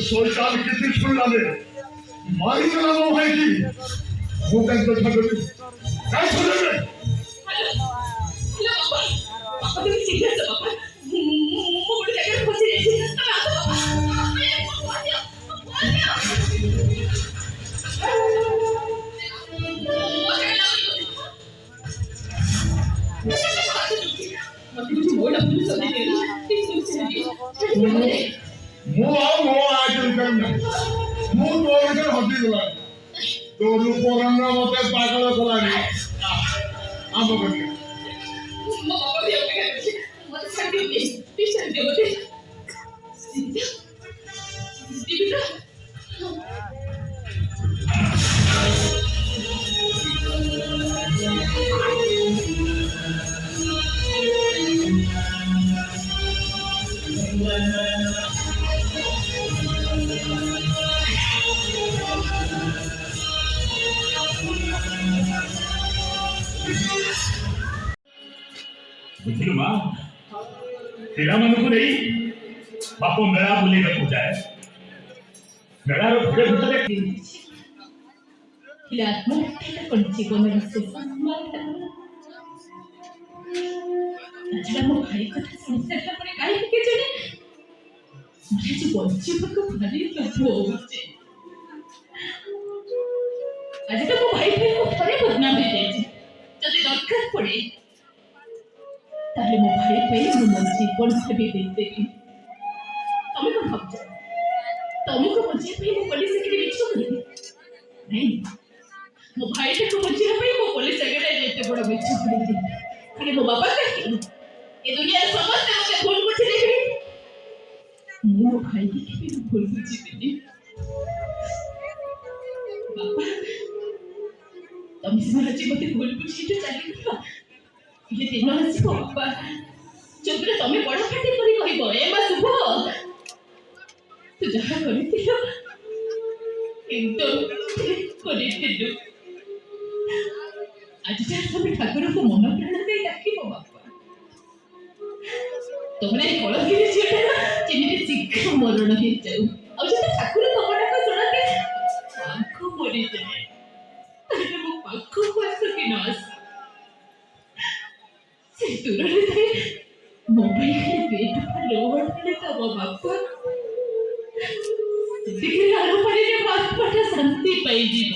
শয়তান কিছু শুনলামে মারি গেলাম ভাই কি হোটেল তো থাকবে কাজ করবে আপনি ঠিক আছে বাবা মোর জায়গায় বসে রয়েছে ବୁଝିଲୁ ମା ପିଲାମାନଙ୍କୁ ନେଇ ବାପ ମେଳା ବୁଲିବାକୁ ଯାଏ ମେଳାର ଭିଡ଼ ଭିତରେ ଆତ୍ମହତ୍ୟା କଣ ଜୀବନର ଶେଷ ତାଛଡ଼ା ମୋ ଭାଇ କଥା ଶୁଣି ସାରିଲା ପରେ କାହିଁକି କେଜାଣି ମୋତେ ଆଜି ବଞ୍ଚିବାକୁ ଭାରି ଲୋଭ ହଉଛି। ଆଜି ତ ମୋ ଭାଇ ପାଇଁ ମୁଁ ଥରେ ବଦନାମ ହେଇଯାଇଛି। ଯଦି ଦରକାର ପଡ଼େ ତାହେଲେ ମୋ ଭାଇ ପାଇଁ ମୁଁ ମୋ ଜୀବନ ଭାବି ଦେଇଦେବି। ତମେ କଣ ଭାବୁଛ ତମକୁ ବଞ୍ଚିବା ପାଇଁ ମୁଁ ପୋଲିସ ଚାକିରି ମିଛ କରିବି? ନାଇଁ, ମୋ ଭାଇଟାକୁ ବଞ୍ଚିବା ପାଇଁ ମୁଁ ପୋଲିସ ଚାକିରିରେ ଏତେ ବଡ଼ ମିଛ କରିବି। ଖାଲି ମୋ ବାପା କାହିଁକି ଏ ଦୁନିଆରେ ସମସ୍ତେ ମୋତେ ଭୁଲ ବୁଝିଦେବେ। ମୁଁ ମୋ ଭାଇକି କେବେ ଭୁଲ ବୁଝିବିନି। ବାପା ତମେ ସିନା ଆଜି ମୋତେ ଭୁଲ ବୁଝିକି ଚାଲିଗଲ, ହେଲେ ଦିନ ଆସିବ ବାପା ଯୋଉଥିରେ ତମେ ବଡ଼ ପାଟି କରି କହିବ ଏ ମା ଶୁଭ ତୁ ଯାହା କରିଥିଲୁ କିନ୍ତୁ କରିଥିଲୁ। ଆଜି ଯାହା ତମେ ଠାକୁରଙ୍କୁ ମନ ପ୍ରାଣ ଦେଇ ଡାକିବ ବାପା ତମର ଏଇ କଳଗିରି ଝିଅଟା ଯେମିତି ଶୀଘ୍ର ମରଣ ହେଇଯାଉ, ଆଉ ଯଦି ଠାକୁର ତମ ଡାକ ଶୁଣନ୍ତି ଆଗ ମରିଯାଏ ତାହେଲେ ମୋ ପାଖକୁ ଆସକି ନ ଆସ ସେ ଦୂରରେ ଥାଏ ମୋ ପାଇଁ ଖାଲି ବେଟୁକା ଲୋହଡ଼ରେ ତମ ବାପା ସେତିକି ଲାଳ ପାଣିରେ ମୋ ଆତ୍ମାଟା ଶାନ୍ତି ପାଇଯିବ।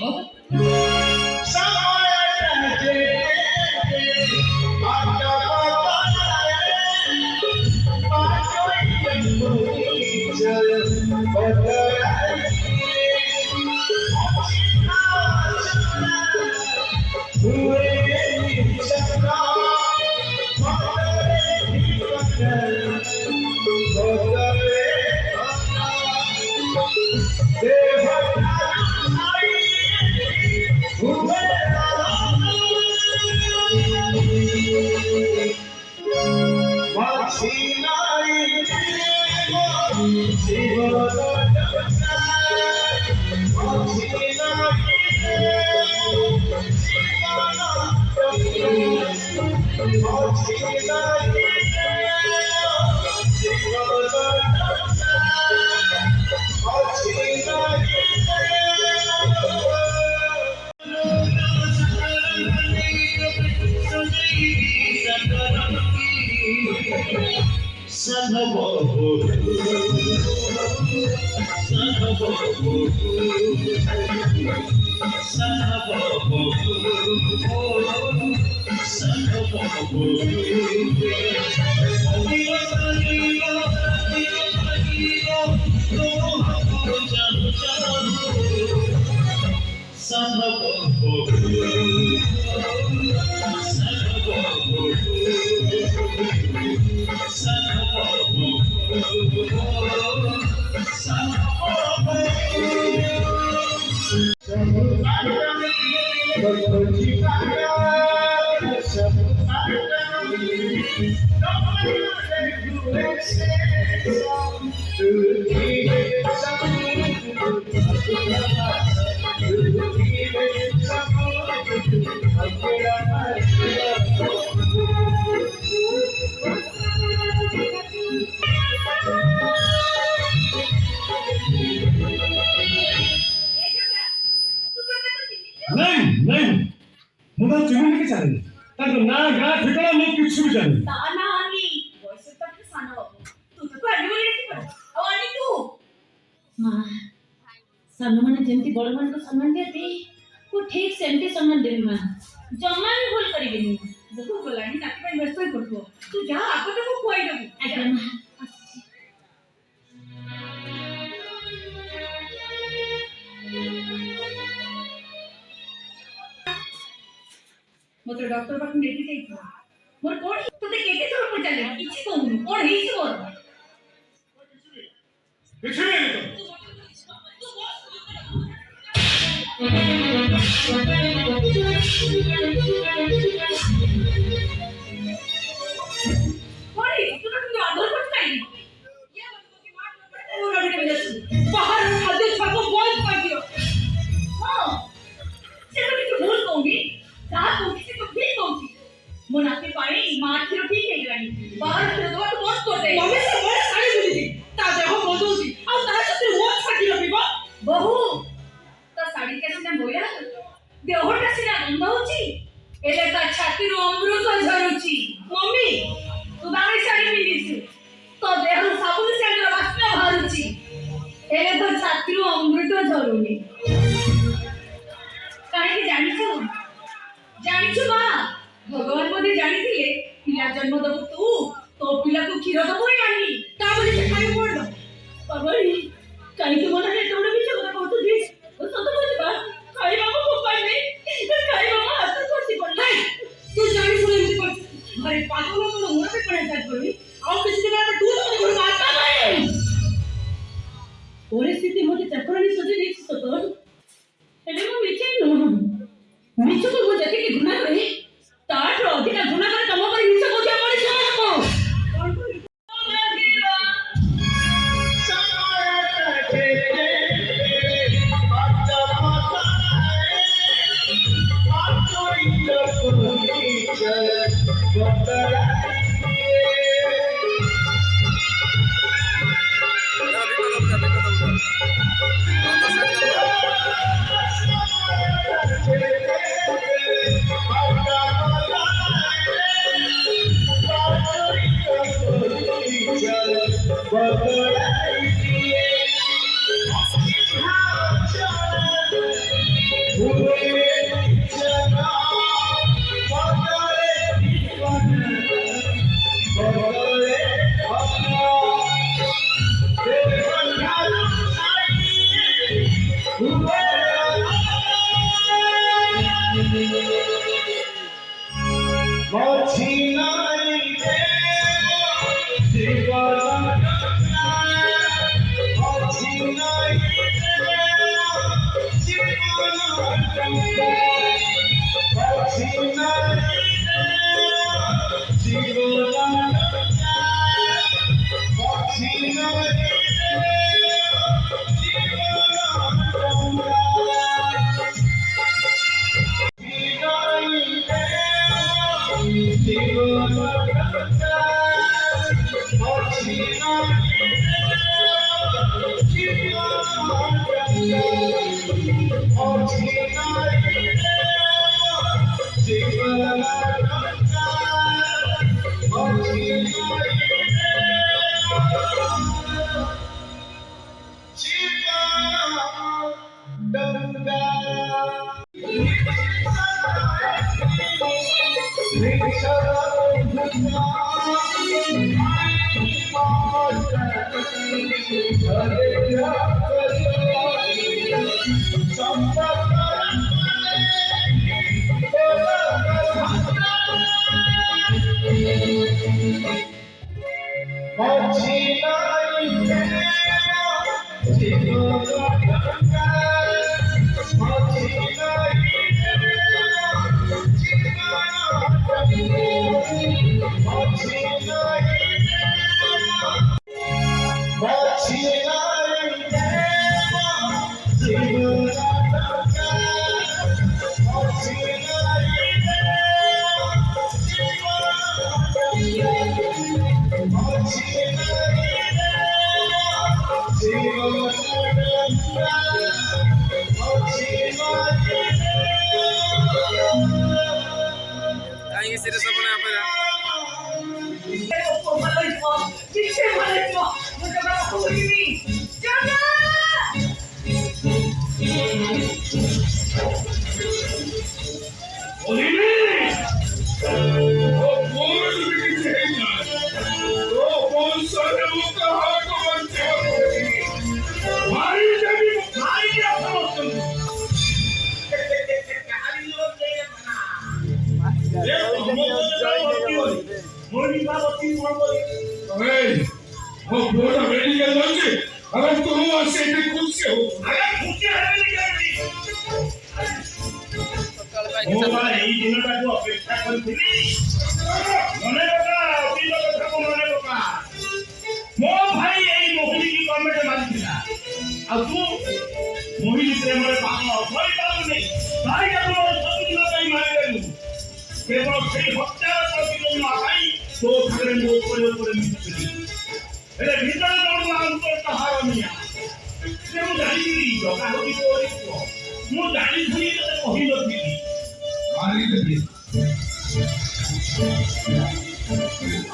Oh, नहीं नहीं मुझे चिमनी के चले ताको ना गा ठिकाना नहीं किछु भी जाने ताना आनी वॉइस तक साना बाबू तू तो आनी बोली नहीं पर अब आनी तू मां सामने माने जेंती बड़ मान को सम्मान देती को ठीक सेमती सम्मान देबी मां जम्मा भी भूल करिबेनी देखो गलानी ताके ପାଇଁ ବ୍ୟସ୍ତ ହେଇ ପଡିବ ତୁ ଯା ଆଗ ତାକୁ ଖୁଆଇ ଦେବୁ ଆଜ୍ଞା ମାं मोर डॉक्टर पाक नेटी जाई मोर कोन तते केते थोर पचाले किछि कहू कोन हेई छ मोर किछु नहीं कोई तू तो आदर मत काई ये मोर अभी के बाहर खाद्य छाको बंद कर दियो हां से तो किछु भूल कहूंगी जा कहूंगी से तो ठीक कहूंगी मोर नाते पाए मां खिरो ठीक है गनी बाहर खिरो दवा तो मस्त कर दे मम्मी से बड़े साड़ी बुली थी ता देहो बदलसी आ ता से वो छाकी रबिबो बहु तो साड़ी के सिना बोया देहोटा सिना गंध होची एले ता छाती रो अमृत झरुची मम्मी तू दाने साड़ी पिंदिसी तो देह साबुन से अंदर वासना बाहरुची एले तो छाती रो अमृत झरुनी काहे जानिछु मां भगवान मते जानिथिले पिला जन्म दबु तू तो पिला को खीर दबु आनी ता बोली से खाई पड़ दो परबरी काहे के मना है तोड़ भी झगड़ा कहत दी तो सत बोली बा खाई बाबू को पाई नहीं खाई बाबा हाथ कोसी पड़ नहीं तू जानि सुने एमती कर अरे पागल को मोर पे पड़े जात करबी और किसी दिन में तू तो घर मारता नहीं परिस्थिति मते चक्रानी सजे नहीं सतो एले मो मिचे न मिछु को मो जति के गुना करे ताठ अधिक गुना करे तम पर मिछु को जे पड़ी समय को कोन करी କାହିଁକି ସିରିୟସ୍ ହବ ନା ଆପଣ? এই দিনটাକୁ ଅପେକ୍ଷା କରିଥିଲି। ମନେ ପକା ଅତୀତ କଥାକୁ ମନେ ପକା। ମୋ ଭାଇ ଏଇ ମୋହିନୀ କମେଟ ମାରିଥିଲା ଆଉ ତୁ ମୋହିନୀ ପ୍ରେମରେ ପାଗଳ କରିପାରୁନି। ଭାଇଟାକୁ ମୋର ସବୁଦିନ ପାଇଁ ମାରିଦେଲୁ। କେବଳ ସେଇ ହତ୍ୟାର ପ୍ରତିଦିନ ପାଇଁ ତୋ ସାଙ୍ଗରେ ମୋ ଉପରେ ମିଶିଥିଲି। ହେଲେ ଭିତରେ ଜଣୁ ଅନ୍ତର ହାର ନିଆ ମୁଁ ଜାଣିଥିଲି ଜଗା ହଉଛି ତୋରି ପୁଅ। ମୁଁ ଜାଣିଥିଲି ତତେ କହିନଥିଲି। ମାରିଦେବି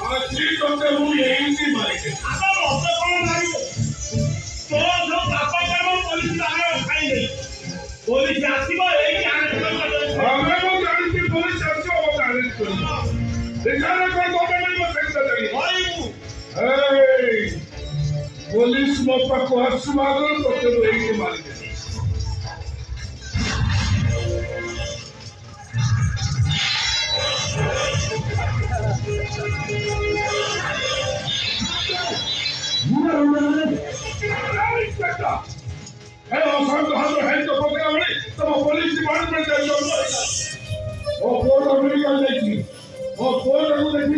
ଆଜି ତତେ ମୁଁ ଏମିତି ମାରିଦେବି। ଆମ ମତେ କଣ ମାରିବ? ତୋ ଯୋଉ ପାପ କର୍ମ ପୋଲିସ ଆମେ ଖାଇଲେ ପୋଲିସ ଆସିବ ଏଇଠି ଆମେ ମୁଁ ଜାଣିଛି ପୋଲିସ ଆସିବ ମତେ ଆରେଷ୍ଟ କରିବ। ଏଠାରେ କଣ ମତେ ମିଳିବ ସେଟା ଜାଣିବୁ। ପୋଲିସ ମୋ ପାଖକୁ ଆସିବା ଆଗରୁ ତତେ ମୁଁ ଏଇଠି ମାରିଦେବି। पुलिस डिपार्टमेंट मेडिकल देखी देखी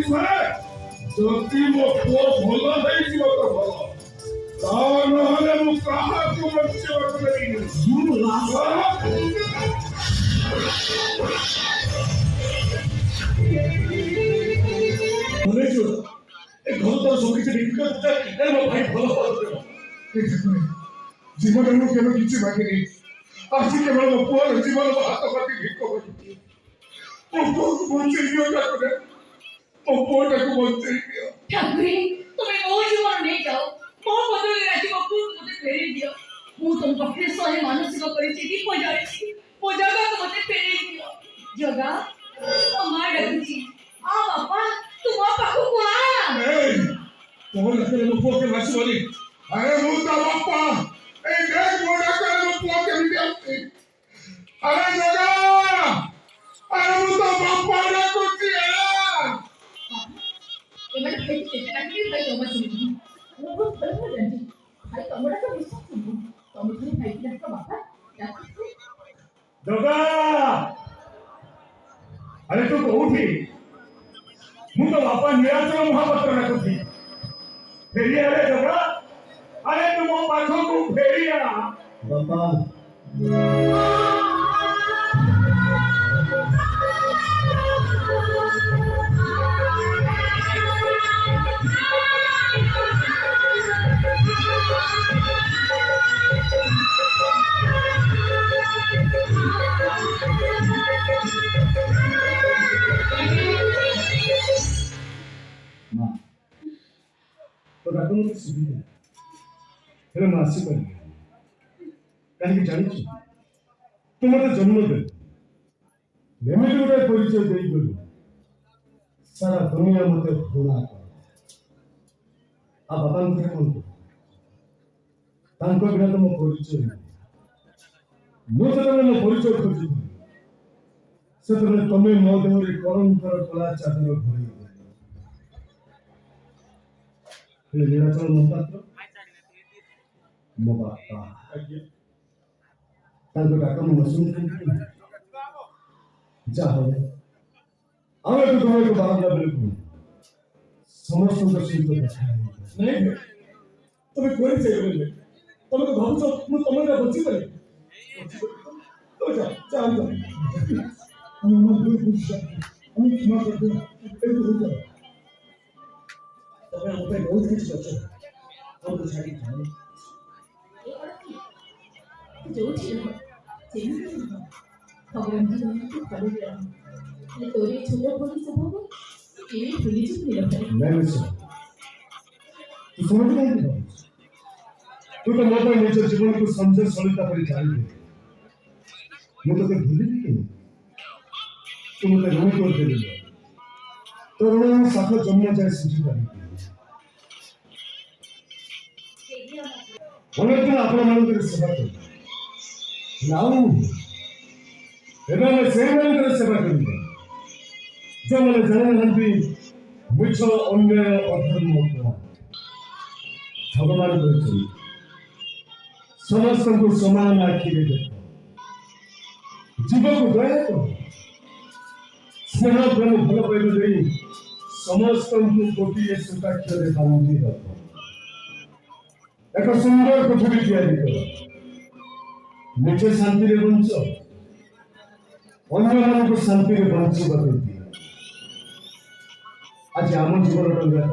जदि मो पुओ भल हो तो भल ना मुझे जीवन केवल किसी मांगे आज केवल मो पुओ जीवन हाथ पाती भिक ठाकुरे तुम्हें मो जीवन नहीं जाओ मो बदले राजी बापू मुझे फेरे दियो मु तुम पक्षे सहे मानसिक परिचय की पजारी वो जगह तो मुझे फेरे दियो जगह अम्मा डरती आ बापा तुम पाखु को आ कौन है मो पुओ के लाश वाली अरे मु ता बापा ए देख मोड़ा कर मो पुओ के विद्यार्थी अरे जगा अरे मु ता बापा रे कुछ है ये मैंने भाई से काटी भाई तो मत सुनी वो बहुत बड़ा हो जाती भाई कमरा का विश्वास सुनो तो मुझे भाई की का बापा जगा अरे तू कोठी मु तो बापा निराचल महापत्र रखुथी फेरी अरे जगा अरे तू मो पाखो को फेरिया बाबा माँ तो रात में सुविधा हेलो माँ आसी पारि कहीं जानी तुम मत जन्म दे एमती गोटे परिचय दे सारा दुनिया मते घृणा करे आ बाबा को कौन तांको बिना तो मो परिचय मो जने मो परिचय खोजि सेतने तमे मो देहरे करंकर कला चादर घोरी हेले नीलाचल महापात्र मो बापा तांको डाका मो सुन जा हो आवे तो तुम्हें को बांधना बिल्कुल समस्त का शिल्प देखा नहीं तुम्हें कोई चाहिए बोले तुम्हें तो भाव सब मैं तुम्हें का बच्ची करे तो जा अंदर हम बहुत खुश हैं हम क्षमा करते हैं एक हो जा तुम्हें हम पे बहुत कुछ बच्चे हम तो छाड़ी खाने जोची हो जेना भगवान जी ने कर दिया ये तोरी छोटे बोली सब हो ये भूली चुप नहीं लगता नहीं सर तू समझ नहीं तू तो मोटा नेचर जीवन को समझे सलिता पर जान दे मैं तो भूल भी नहीं तू मुझे रोई कर दे तो रोना साथ जन्म जाए सीधी पानी बोले तो अपना मन कर सेवा कर नाउ एबे मैं सेवा कर सेवा करूंगा जो मैंने जाने नंदी मुझे अन्य अधर्म होता भगवान कहते समस्त को समान आखिरे देखो जीव को दया करो स्नेह प्रेम भल पाइब दे समस्त को गोटे सुताक्षर बांधी रख एक सुंदर कोठरी तैयारी करो निजे शांति रे बंच अन्य मान को शांति रे बंचवा दिए आज आम जीवन रंगा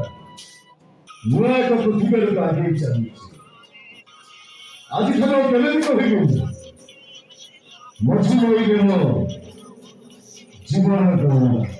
नुआ एक पृथ्वी रे आगे चली आज ठार केले भी कहि मझी होई गेलो जीवन गंगा